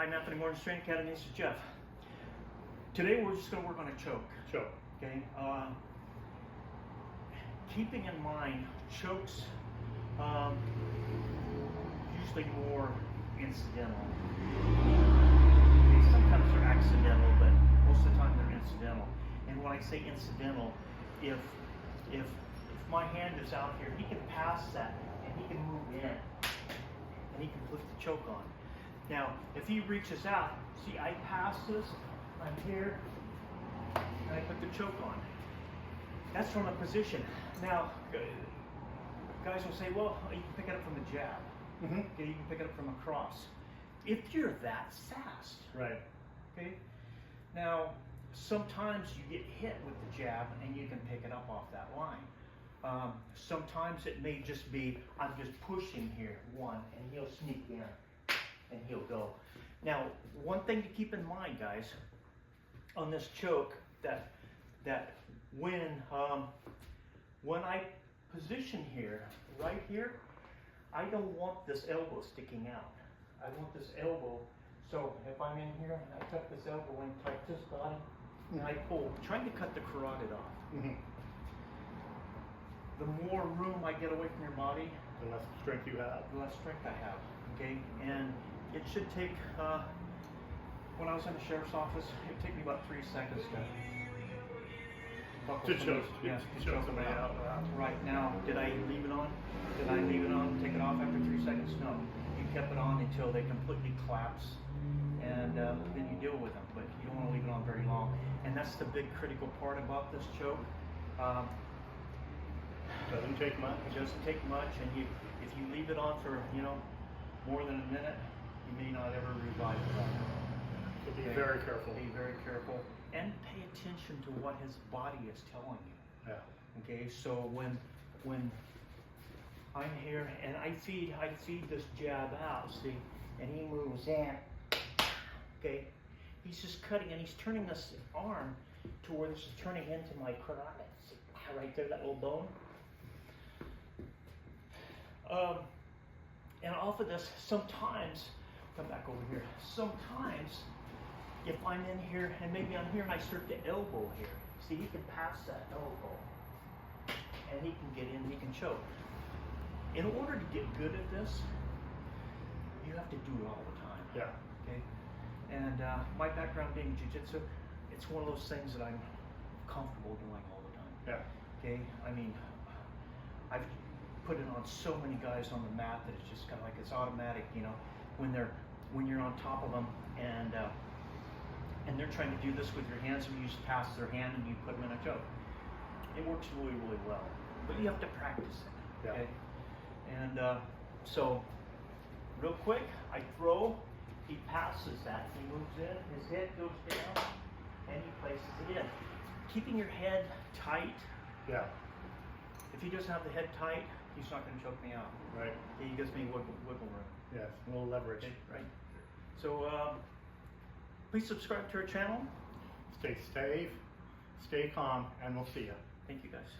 I'm Anthony Morton, Strength Academy. This is Jeff. Today we're just going to work on a choke. Choke. Okay. Keeping in mind, chokes usually more incidental. Okay, sometimes they're accidental, but most of the time they're incidental. And when I say incidental, if my hand is out here, he can pass that and he can move in and he can put the choke on. Now, if he reaches out, see, I pass this, I'm here, and I put the choke on. That's from a position. Now, guys will say, well, you can pick it up from the jab. Okay, you can pick it up from across. If you're that fast. Right. Okay. Now, sometimes you get hit with the jab and you can pick it up off that line. Sometimes it may just be, I'm just pushing here, one, and he'll sneak in and he'll go. Now, one thing to keep in mind, guys, on this choke, that when I position here, right here, I don't want this elbow sticking out. I want this elbow, so if I'm in here and I tuck this elbow in, like this body, and I pull, trying to cut the carotid off. The more room I get away from your body, The less strength you have. the less strength I have, okay? And it should take, when I was in the sheriff's office, it would take me about 3 seconds to buckle Choke somebody out. Right now, did I leave it on? Did I leave it on, take it off after 3 seconds? No. You kept it on until they completely collapse, and then you deal with them, but you don't want to leave it on very long. And that's the big critical part about this choke. Doesn't take much. It doesn't take much, and if you leave it on for, more than a minute, you may not ever revive it. So be very careful. Be very careful, and pay attention to what his body is telling you. Yeah. Okay, so when I'm here and I feed this jab out, see, and he moves in. Okay, he's just cutting and he's turning this arm to where this is turning into my carotid. See, right there, that little bone. And off of this, sometimes, come back over here, sometimes if I'm in here and maybe I'm here and I start to elbow here, see, he can pass that elbow and he can get in, he can choke. In order to get good at this, you have to do it all the time. Yeah. Okay. And my background being jiu-jitsu, it's one of those things that I'm comfortable doing all the time. Yeah. Okay. I mean, I've put it on so many guys on the mat that it's just kind of like it's automatic. When you're on top of them and they're trying to do this with your hands, and you just pass their hand and you put them in a choke. It works really, really well, but you have to practice it. Yeah. Okay. And so, real quick, I throw, he passes that, he moves in, his head goes down, and he places it in. Keeping your head tight. Yeah. If he doesn't have the head tight, he's not going to choke me out. Right. He gives me wiggle room. Yes. A little leverage. Okay, right. So, please subscribe to our channel. Stay safe, stay calm, and we'll see you. Thank you, guys.